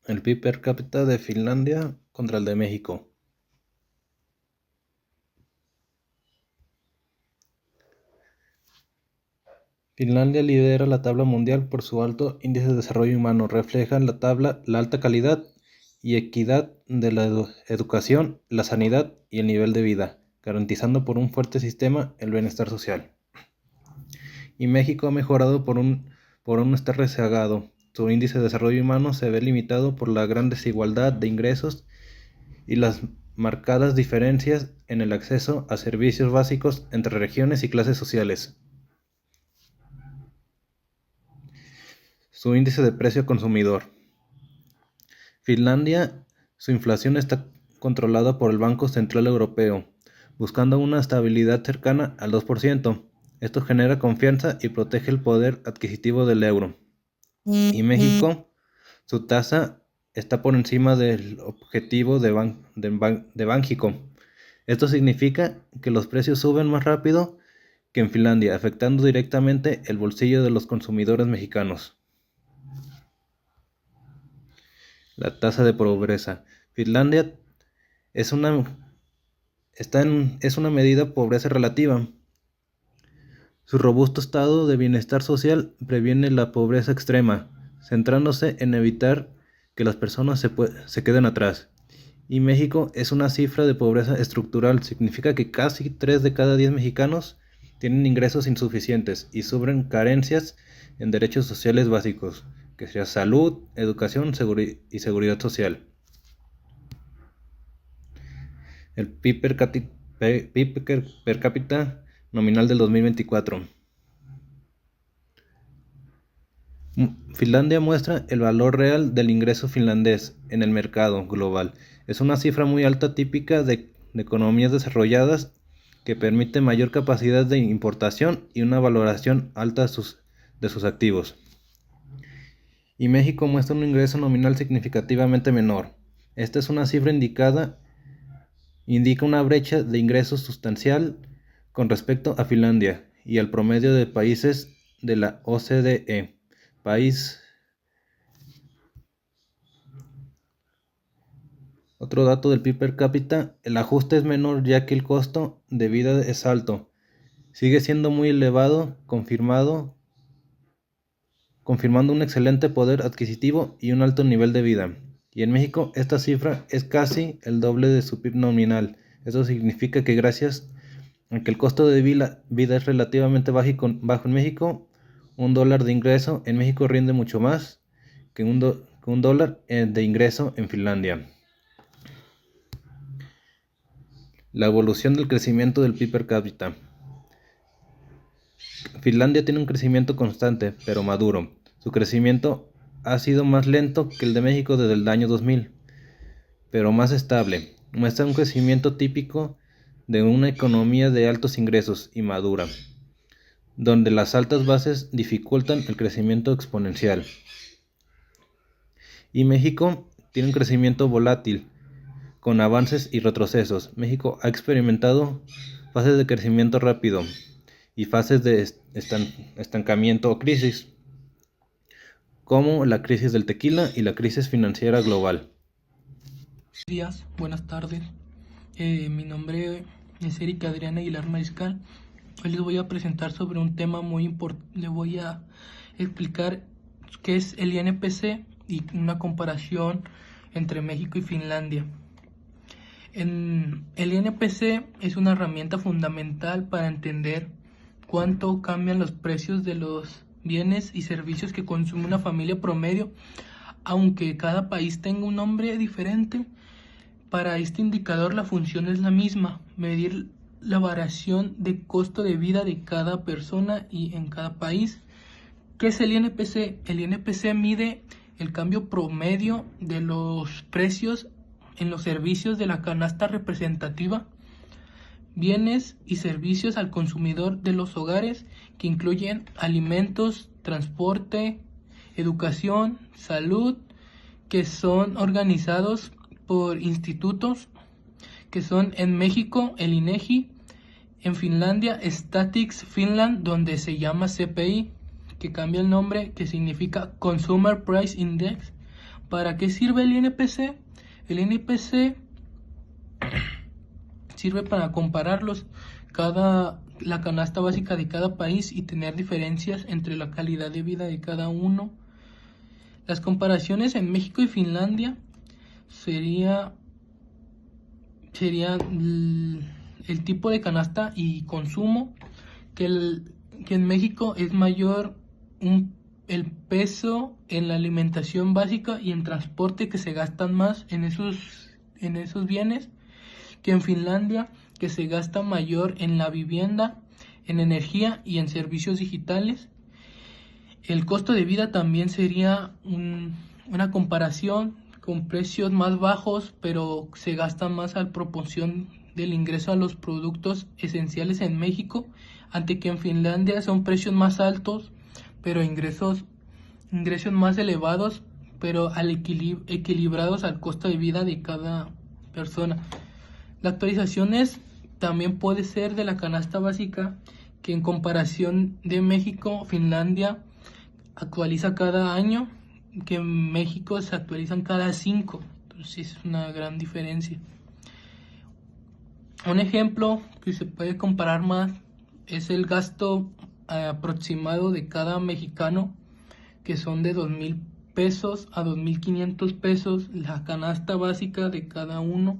El PIB per cápita de Finlandia contra el de México. Finlandia lidera la tabla mundial por su alto índice de desarrollo humano. Refleja en la tabla la alta calidad y equidad de la educación, la sanidad y el nivel de vida, garantizando por un fuerte sistema el bienestar social. Y México ha mejorado por un estar rezagado. Su índice de desarrollo humano se ve limitado por la gran desigualdad de ingresos y las marcadas diferencias en el acceso a servicios básicos entre regiones y clases sociales. Su índice de precio consumidor. Finlandia, su inflación está controlada por el Banco Central Europeo, buscando una estabilidad cercana al 2%. Esto genera confianza y protege el poder adquisitivo del euro. Y México, su tasa está por encima del objetivo de Banxico. Esto significa que los precios suben más rápido que en Finlandia, afectando directamente el bolsillo de los consumidores mexicanos. La tasa de pobreza. Finlandia es una medida de pobreza relativa. Su robusto estado de bienestar social previene la pobreza extrema, centrándose en evitar que las personas se queden atrás. Y México es una cifra de pobreza estructural, significa que casi 3 de cada 10 mexicanos tienen ingresos insuficientes y sufren carencias en derechos sociales básicos, que sea salud, educación y seguridad social. El PIB per cápita nominal del 2024. Finlandia muestra el valor real del ingreso finlandés en el mercado global. Es una cifra muy alta típica de economías desarrolladas que permite mayor capacidad de importación y una valoración alta de sus activos. Y México muestra un ingreso nominal significativamente menor. Esta es una cifra indica una brecha de ingresos sustancial con respecto a Finlandia y al promedio de países de la OCDE. Otro dato del PIB per cápita, el ajuste es menor ya que el costo de vida es alto. Sigue siendo muy elevado, confirmando un excelente poder adquisitivo y un alto nivel de vida. Y en México esta cifra es casi el doble de su PIB nominal. Eso significa que gracias a que el costo de vida es relativamente bajo en México, $1 de ingreso en México rinde mucho más que un $1 de ingreso en Finlandia. La evolución del crecimiento del PIB per cápita. Finlandia tiene un crecimiento constante, pero maduro. Su crecimiento ha sido más lento que el de México desde el año 2000, pero más estable. Muestra un crecimiento típico de una economía de altos ingresos y madura, donde las altas bases dificultan el crecimiento exponencial. Y México tiene un crecimiento volátil, con avances y retrocesos. México ha experimentado fases de crecimiento rápido y fases de estancamiento o crisis, como la crisis del tequila y la crisis financiera global. Buenos días, buenas tardes. Mi nombre es Erika Adriana Aguilar Mariscal. Hoy les voy a presentar sobre un tema muy importante. Les voy a explicar qué es el INPC y una comparación entre México y Finlandia. El INPC es una herramienta fundamental para entender cuánto cambian los precios de los bienes y servicios que consume una familia promedio, aunque cada país tenga un nombre diferente. Para este indicador la función es la misma, medir la variación de costo de vida de cada persona y en cada país. ¿Qué es el INPC? El INPC mide el cambio promedio de los precios en los servicios de la canasta representativa, bienes y servicios al consumidor de los hogares, que incluyen alimentos, transporte, educación, salud, que son organizados por institutos, que son en México el INEGI, en Finlandia Statistics Finland, donde se llama CPI, que cambia el nombre, que significa Consumer Price Index, ¿Para qué sirve el INPC? El INPC sirve para compararlos la canasta básica de cada país y tener diferencias entre la calidad de vida de cada uno. Las comparaciones en México y Finlandia sería el tipo de canasta y consumo, que en México es mayor el peso en la alimentación básica y en transporte, que se gastan más en esos bienes, que en Finlandia, que se gasta mayor en la vivienda, en energía y en servicios digitales. El costo de vida también sería una comparación con precios más bajos, pero se gasta más a proporción del ingreso a los productos esenciales en México, ante que en Finlandia son precios más altos, pero ingresos más elevados, pero equilibrados al costo de vida de cada persona. La actualización también puede ser de la canasta básica, que en comparación de México, Finlandia actualiza cada año, que en México se actualizan cada 5. Entonces es una gran diferencia. Un ejemplo que se puede comparar más es el gasto aproximado de cada mexicano, que son de 2,000 pesos a 2,500 pesos la canasta básica de cada uno,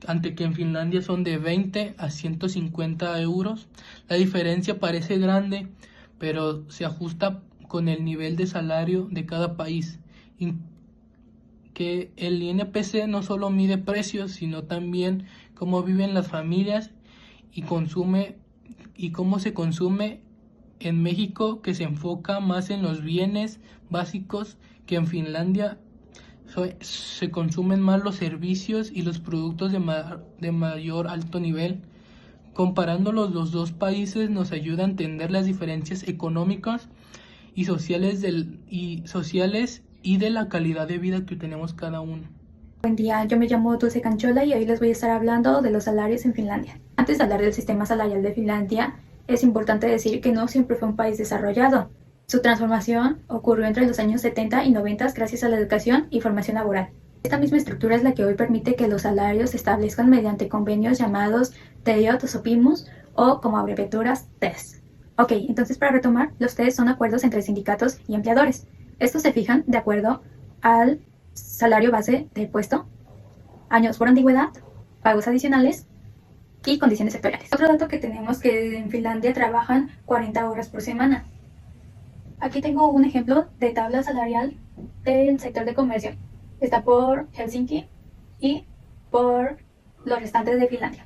ante que en Finlandia son de 20 a 150 euros. La diferencia parece grande, pero se ajusta con el nivel de salario de cada país. Que el INPC no solo mide precios, sino también cómo viven las familias y cómo se consume en México, que se enfoca más en los bienes básicos, que en Finlandia se consumen más los servicios y los productos de mayor alto nivel. Comparando los dos países nos ayuda a entender las diferencias económicas y sociales y de la calidad de vida que tenemos cada uno. Buen día, yo me llamo Dulce Canchola y hoy les voy a estar hablando de los salarios en Finlandia. Antes de hablar del sistema salarial de Finlandia, es importante decir que no siempre fue un país desarrollado. Su transformación ocurrió entre los años 70 y 90 gracias a la educación y formación laboral. Esta misma estructura es la que hoy permite que los salarios se establezcan mediante convenios llamados TEOT-sopimus o como abreviaturas TES. Ok, entonces para retomar, los TES son acuerdos entre sindicatos y empleadores. Estos se fijan de acuerdo al salario base del puesto, años por antigüedad, pagos adicionales y condiciones sectoriales. Otro dato que tenemos, que en Finlandia trabajan 40 horas por semana. Aquí tengo un ejemplo de tabla salarial del sector de comercio. Está por Helsinki y por los restantes de Finlandia.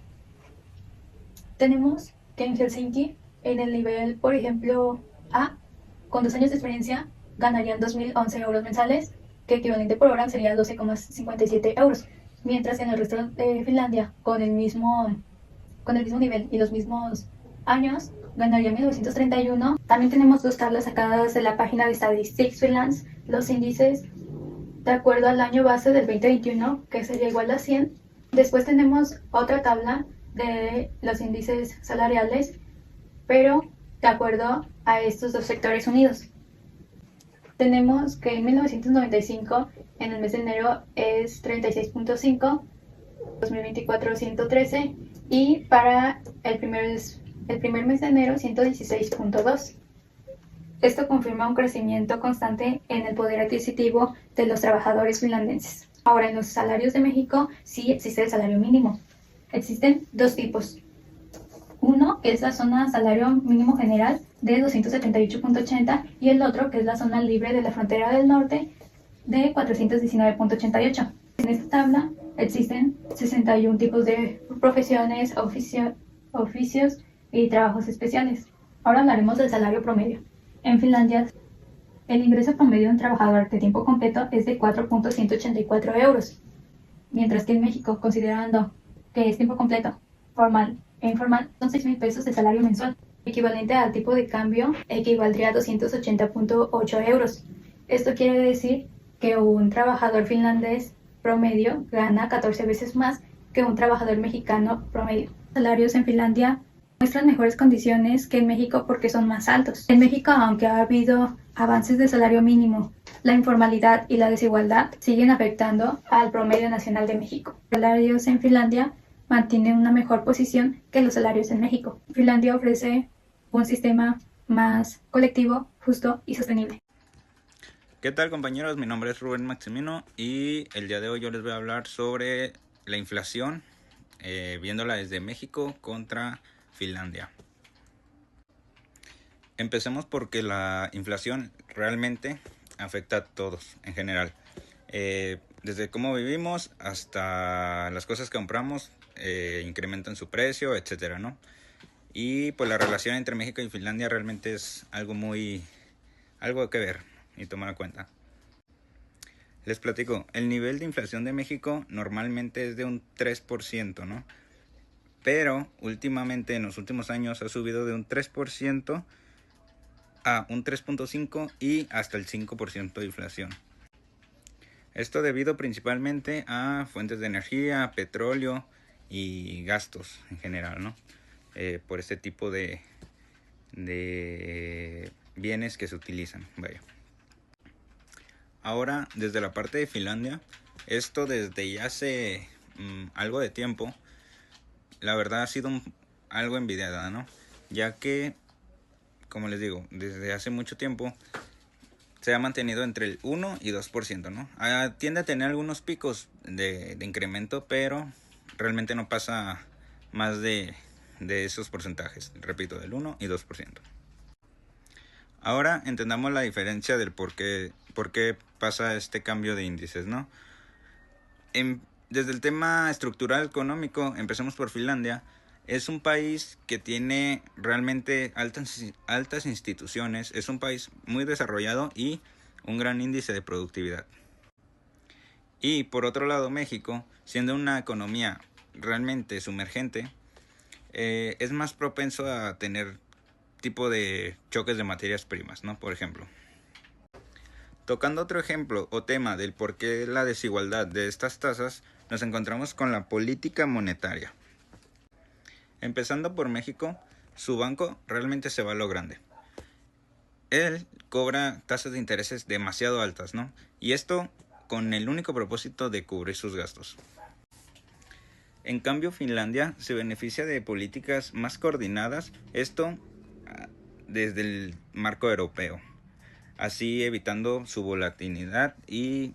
Tenemos que en Helsinki, en el nivel, por ejemplo, A, con 2 años de experiencia, ganarían 2.011 euros mensuales, que equivalente por hora sería 12,57 euros. Mientras que en el resto de Finlandia, con el mismo nivel y los mismos años, ganaría 1.931. También tenemos 2 tablas sacadas de la página de Statistics Finland, los índices de acuerdo al año base del 2021, que sería igual a 100. Después tenemos otra tabla de los índices salariales, pero de acuerdo a estos 2 sectores unidos. Tenemos que en 1995, en el mes de enero, es 36.5, 2024 113 y para el primer mes de enero 116.2. Esto confirma un crecimiento constante en el poder adquisitivo de los trabajadores finlandeses. Ahora, en los salarios de México sí existe el salario mínimo. Existen 2 tipos. Uno es la zona salario mínimo general de 278.80 y el otro que es la zona libre de la frontera del norte de 419.88. En esta tabla existen 61 tipos de profesiones, oficios y trabajos especiales. Ahora hablaremos del salario promedio. En Finlandia, el ingreso promedio de un trabajador de tiempo completo es de 4.184 euros, mientras que en México, considerando que es tiempo completo, formal e informal, son 6,000 pesos de salario mensual, equivalente al tipo de cambio equivaldría a 280.8 euros. Esto quiere decir que un trabajador finlandés promedio gana 14 veces más que un trabajador mexicano promedio. Los salarios en Finlandia muestran mejores condiciones que en México porque son más altos. En México, aunque ha habido avances de salario mínimo La informalidad y la desigualdad siguen afectando al promedio nacional de México. Los salarios en Finlandia mantienen una mejor posición que los salarios en México. Finlandia ofrece un sistema más colectivo, justo y sostenible. ¿Qué tal, compañeros? Mi nombre es Rubén Maximino y el día de hoy yo les voy a hablar sobre la inflación, viéndola desde México contra Finlandia. Empecemos porque la inflación realmente afecta a todos en general. Desde cómo vivimos hasta las cosas que compramos incrementan su precio, etcétera, ¿no? Y pues la relación entre México y Finlandia realmente es algo que ver y tomar en cuenta. Les platico, el nivel de inflación de México normalmente es de un 3%, ¿no? Pero últimamente, en los últimos años, ha subido de un 3% a un 3.5% y hasta el 5% de inflación. Esto debido principalmente a fuentes de energía, petróleo y gastos en general, ¿no? Por este tipo de bienes que se utilizan, vaya. Ahora, desde la parte de Finlandia, esto desde ya hace algo de tiempo, la verdad ha sido algo envidiada, ¿no? Ya que, como les digo, desde hace mucho tiempo se ha mantenido entre el 1 y 2%, ¿no? Tiende a tener algunos picos de incremento, pero realmente no pasa más de esos porcentajes, repito, del 1 y 2%. Ahora entendamos la diferencia del por qué pasa este cambio de índices, ¿no? Desde el tema estructural económico, empecemos por Finlandia. Es un país que tiene realmente altas instituciones, es un país muy desarrollado y un gran índice de productividad. Y por otro lado, México, siendo una economía realmente sumergente, es más propenso a tener tipo de choques de materias primas, ¿no? Por ejemplo. Tocando otro ejemplo o tema del por qué la desigualdad de estas tasas, nos encontramos con la política monetaria. Empezando por México, su banco realmente se va a lo grande. Él cobra tasas de intereses demasiado altas, ¿no? Y esto con el único propósito de cubrir sus gastos. En cambio, Finlandia se beneficia de políticas más coordinadas, esto desde el marco europeo, así evitando su volatilidad y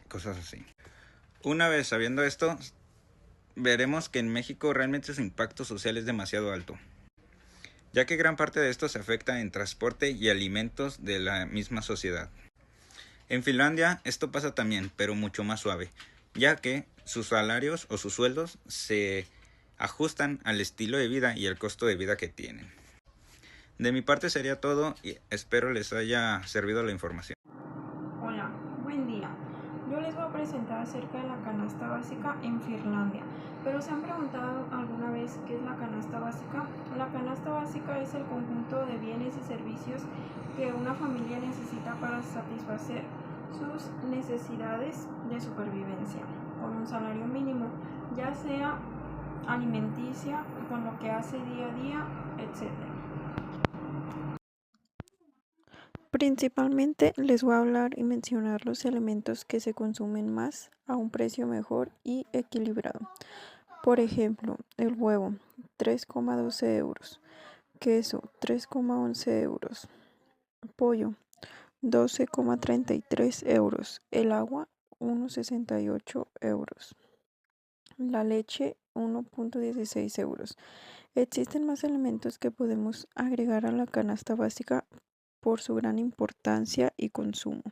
cosas así. Una vez sabiendo esto, veremos que en México realmente su impacto social es demasiado alto, ya que gran parte de esto se afecta en transporte y alimentos de la misma sociedad. En Finlandia esto pasa también, pero mucho más suave, ya que sus salarios o sus sueldos se ajustan al estilo de vida y al costo de vida que tienen. De mi parte sería todo y espero les haya servido la información. Hola, buen día. Yo les voy a presentar acerca de la canasta básica en Finlandia. Pero ¿se han preguntado alguna vez qué es la canasta básica? La canasta básica es el conjunto de bienes y servicios que una familia necesita para satisfacer sus necesidades de supervivencia con un salario mínimo, ya sea alimenticia, con lo que hace día a día, etc. Principalmente les voy a hablar y mencionar los elementos que se consumen más a un precio mejor y equilibrado. Por ejemplo, el huevo, 3,12 euros, queso, 3,11 euros, pollo, 12,33 euros, el agua, 1,68 euros, la leche, 1,16 euros. Existen más elementos que podemos agregar a la canasta básica por su gran importancia y consumo.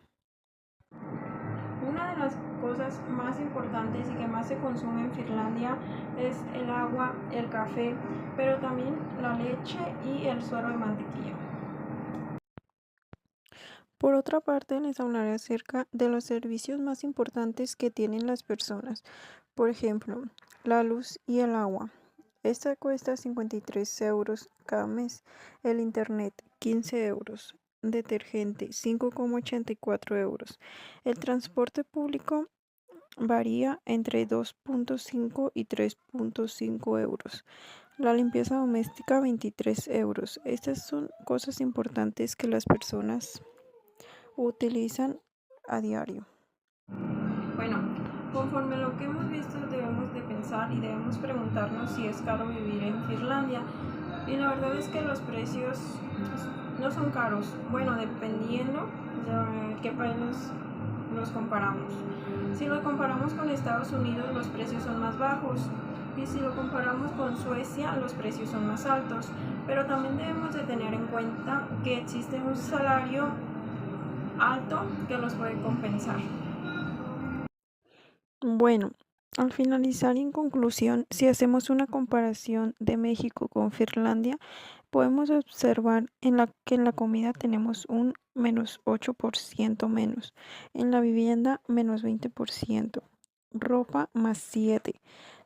Una de las cosas más importantes y que más se consume en Finlandia es el agua, el café, pero también la leche y el suero de mantequilla. Por otra parte, les hablaré acerca de los servicios más importantes que tienen las personas. Por ejemplo, la luz y el agua. Esta cuesta 53 euros cada mes. El internet, 15 euros. Detergente, 5,84 euros. El transporte público varía entre 2,5 y 3,5 euros. La limpieza doméstica, 23 euros. Estas son cosas importantes que las personas utilizan a diario. Bueno, conforme lo que hemos visto debemos de pensar y debemos preguntarnos si es caro vivir en Finlandia. Y la verdad es que los precios no son caros. Bueno, dependiendo de qué país los comparamos. Si lo comparamos con Estados Unidos, los precios son más bajos. Y si lo comparamos con Suecia, los precios son más altos. Pero también debemos de tener en cuenta que existe un salario alto que los puede compensar. Bueno, al finalizar y en conclusión, si hacemos una comparación de México con Finlandia, podemos observar que en la comida tenemos un -8% menos, en la vivienda -20%, ropa +7%,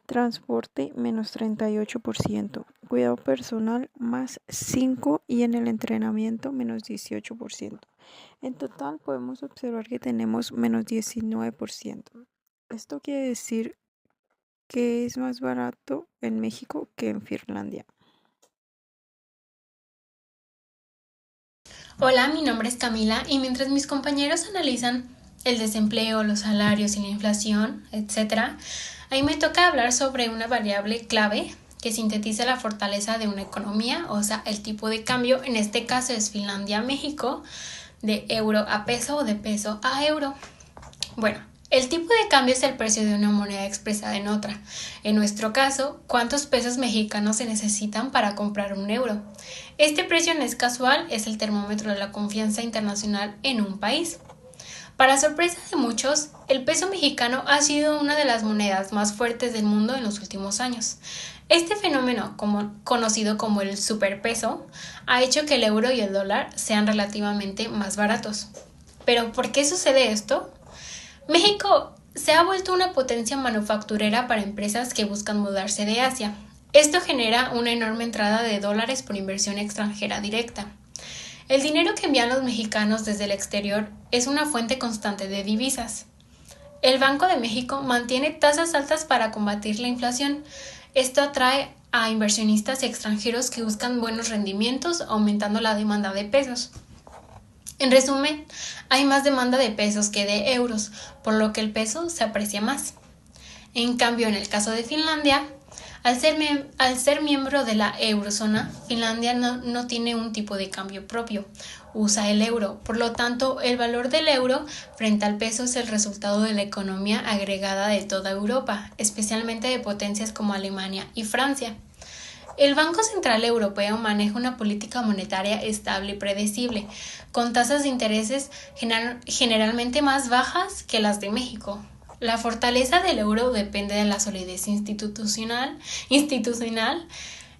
transporte -38%, cuidado personal +5% y en el entrenamiento -18%. En total podemos observar que tenemos -19%. Esto quiere decir que es más barato en México que en Finlandia. Hola, mi nombre es Camila y mientras mis compañeros analizan el desempleo, los salarios y la inflación, etc., a mí me toca hablar sobre una variable clave que sintetiza la fortaleza de una economía, o sea, el tipo de cambio, en este caso es Finlandia-México, de euro a peso o de peso a euro. Bueno, el tipo de cambio es el precio de una moneda expresada en otra. En nuestro caso, ¿cuántos pesos mexicanos se necesitan para comprar un euro? Este precio no es casual, es el termómetro de la confianza internacional en un país. Para sorpresa de muchos, el peso mexicano ha sido una de las monedas más fuertes del mundo en los últimos años. Este fenómeno, conocido como el superpeso, ha hecho que el euro y el dólar sean relativamente más baratos. ¿Pero por qué sucede esto? México se ha vuelto una potencia manufacturera para empresas que buscan mudarse de Asia. Esto genera una enorme entrada de dólares por inversión extranjera directa. El dinero que envían los mexicanos desde el exterior es una fuente constante de divisas. El Banco de México mantiene tasas altas para combatir la inflación. Esto atrae a inversionistas extranjeros que buscan buenos rendimientos, aumentando la demanda de pesos. En resumen, hay más demanda de pesos que de euros, por lo que el peso se aprecia más. En cambio, en el caso de Finlandia, al ser miembro de la eurozona, Finlandia no tiene un tipo de cambio propio, usa el euro. Por lo tanto, el valor del euro frente al peso es el resultado de la economía agregada de toda Europa, especialmente de potencias como Alemania y Francia. El Banco Central Europeo maneja una política monetaria estable y predecible, con tasas de intereses generalmente más bajas que las de México. La fortaleza del euro depende de la solidez institucional,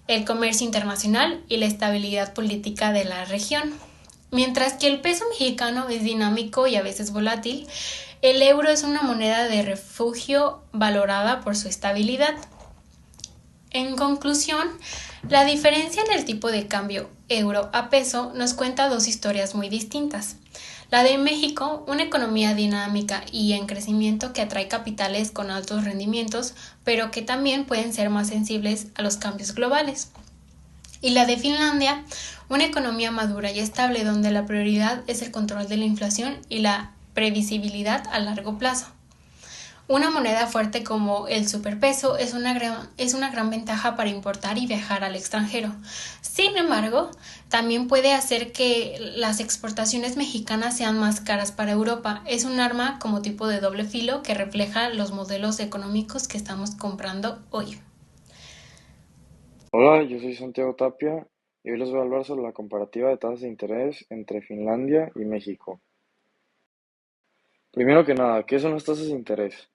el comercio internacional y la estabilidad política de la región. Mientras que el peso mexicano es dinámico y a veces volátil, el euro es una moneda de refugio valorada por su estabilidad. En conclusión, la diferencia en el tipo de cambio euro a peso nos cuenta dos historias muy distintas. La de México, una economía dinámica y en crecimiento que atrae capitales con altos rendimientos, pero que también pueden ser más sensibles a los cambios globales. Y la de Finlandia, una economía madura y estable donde la prioridad es el control de la inflación y la previsibilidad a largo plazo. Una moneda fuerte como el superpeso es una gran ventaja para importar y viajar al extranjero. Sin embargo, también puede hacer que las exportaciones mexicanas sean más caras para Europa. Es un arma como tipo de doble filo que refleja los modelos económicos que estamos comprando hoy. Hola, yo soy Santiago Tapia y hoy les voy a hablar sobre la comparativa de tasas de interés entre Finlandia y México. Primero que nada, ¿qué son las tasas de interés?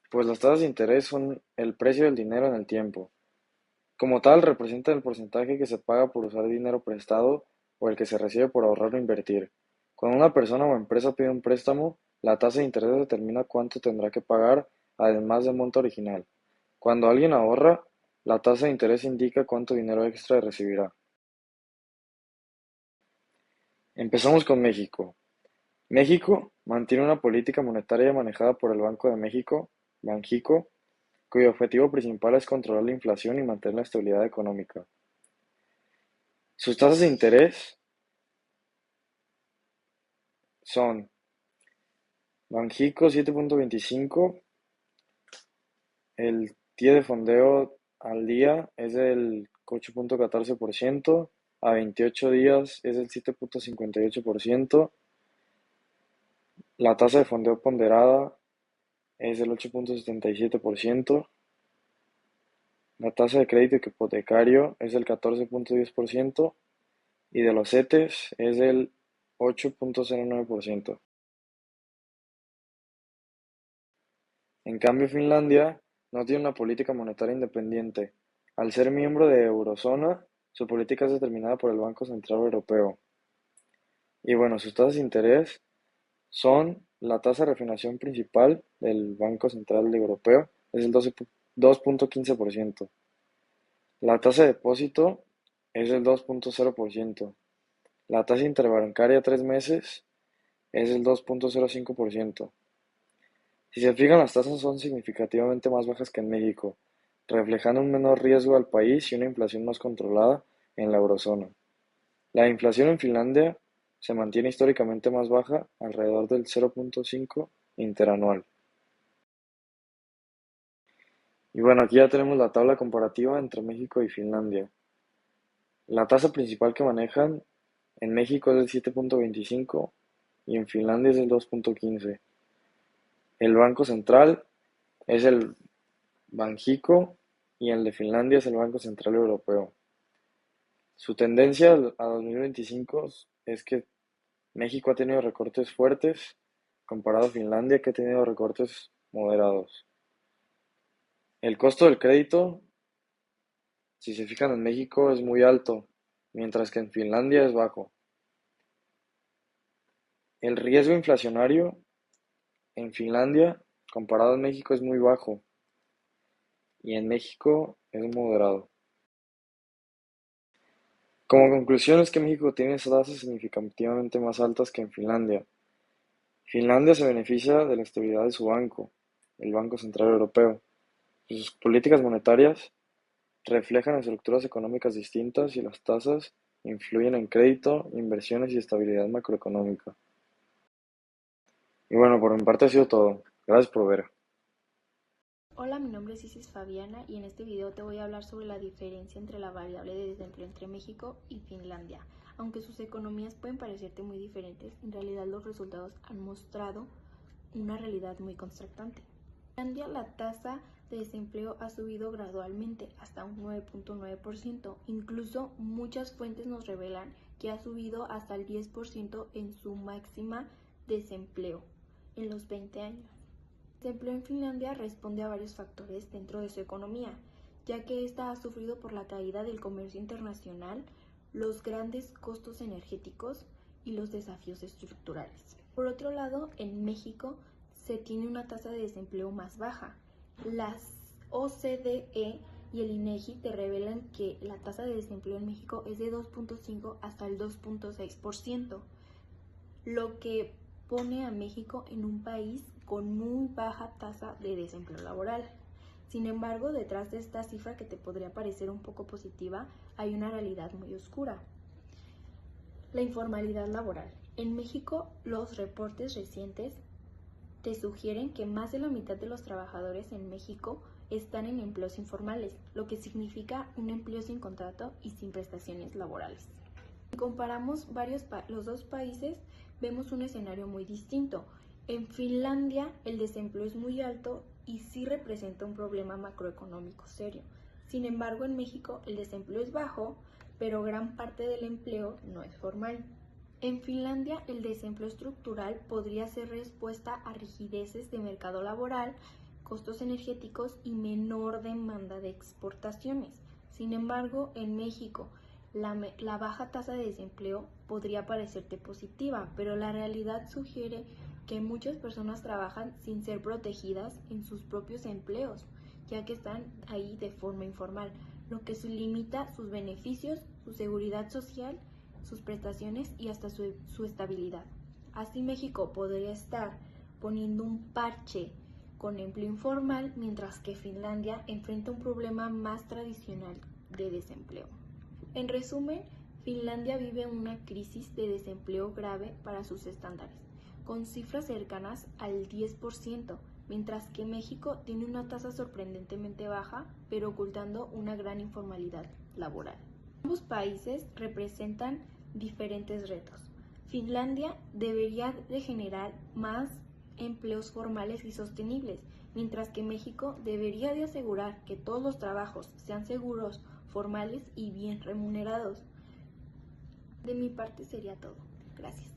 Pues las tasas de interés son el precio del dinero en el tiempo. Como tal, representan el porcentaje que se paga por usar dinero prestado o el que se recibe por ahorrar o invertir. Cuando una persona o empresa pide un préstamo, la tasa de interés determina cuánto tendrá que pagar además del monto original. Cuando alguien ahorra, la tasa de interés indica cuánto dinero extra recibirá. Empezamos con México. México mantiene una política monetaria manejada por el Banco de México, Banxico, cuyo objetivo principal es controlar la inflación y mantener la estabilidad económica. Sus tasas de interés son Banxico 7.25, el TIE de fondeo al día es del 8.14%, a 28 días es del 7.58%, la tasa de fondeo ponderada es del 8.77%, la tasa de crédito hipotecario es del 14.10% y de los CETES es del 8.09%. En cambio, Finlandia no tiene una política monetaria independiente. Al ser miembro de Eurozona, su política es determinada por el Banco Central Europeo. Y bueno, sus tasas de interés son la tasa de refinación principal del Banco Central Europeo, es el 2.15%. La tasa de depósito es el 2.0%. La tasa interbancaria a 3 meses es el 2.05%. Si se fijan, las tasas son significativamente más bajas que en México, reflejando un menor riesgo al país y una inflación más controlada en la eurozona. La inflación en Finlandia se mantiene históricamente más baja, alrededor del 0.5 interanual. Y bueno, aquí ya tenemos la tabla comparativa entre México y Finlandia. La tasa principal que manejan en México es del 7.25 y en Finlandia es del 2.15. El Banco Central es el Banxico y el de Finlandia es el Banco Central Europeo. Su tendencia a 2025 es que México ha tenido recortes fuertes comparado a Finlandia, que ha tenido recortes moderados. El costo del crédito, si se fijan, en México es muy alto, mientras que en Finlandia es bajo. El riesgo inflacionario en Finlandia comparado a México es muy bajo y en México es moderado. Como conclusión es que México tiene tasas significativamente más altas que en Finlandia. Finlandia se beneficia de la estabilidad de su banco, el Banco Central Europeo. Sus políticas monetarias reflejan estructuras económicas distintas y las tasas influyen en crédito, inversiones y estabilidad macroeconómica. Y bueno, por mi parte ha sido todo. Gracias por ver. Hola, mi nombre es Isis Fabiana y en este video te voy a hablar sobre la diferencia entre la variable de desempleo entre México y Finlandia. Aunque sus economías pueden parecerte muy diferentes, en realidad los resultados han mostrado una realidad muy contrastante. En Finlandia la tasa de desempleo ha subido gradualmente hasta un 9.9%, incluso muchas fuentes nos revelan que ha subido hasta el 10% en su máxima desempleo en los 20 años. El desempleo en Finlandia responde a varios factores dentro de su economía, ya que ésta ha sufrido por la caída del comercio internacional, los grandes costos energéticos y los desafíos estructurales. Por otro lado, en México se tiene una tasa de desempleo más baja. Las OCDE y el INEGI te revelan que la tasa de desempleo en México es de 2.5 hasta el 2.6%, lo que pone a México en un país con muy baja tasa de desempleo laboral. Sin embargo, detrás de esta cifra que te podría parecer un poco positiva, hay una realidad muy oscura. La informalidad laboral. En México, los reportes recientes te sugieren que más de la mitad de los trabajadores en México están en empleos informales, lo que significa un empleo sin contrato y sin prestaciones laborales. Si comparamos los dos países, vemos un escenario muy distinto. En Finlandia el desempleo es muy alto y sí representa un problema macroeconómico serio. Sin embargo, en México el desempleo es bajo, pero gran parte del empleo no es formal. En Finlandia el desempleo estructural podría ser respuesta a rigideces de mercado laboral, costos energéticos y menor demanda de exportaciones. Sin embargo, en México la baja tasa de desempleo podría parecerte positiva, pero la realidad sugiere que muchas personas trabajan sin ser protegidas en sus propios empleos, ya que están ahí de forma informal, lo que limita sus beneficios, su seguridad social, sus prestaciones y hasta su estabilidad. Así México podría estar poniendo un parche con empleo informal, mientras que Finlandia enfrenta un problema más tradicional de desempleo. En resumen, Finlandia vive una crisis de desempleo grave para sus estándares, con cifras cercanas al 10%, mientras que México tiene una tasa sorprendentemente baja, pero ocultando una gran informalidad laboral. Ambos países representan diferentes retos. Finlandia debería de generar más empleos formales y sostenibles, mientras que México debería de asegurar que todos los trabajos sean seguros, formales y bien remunerados. De mi parte sería todo. Gracias.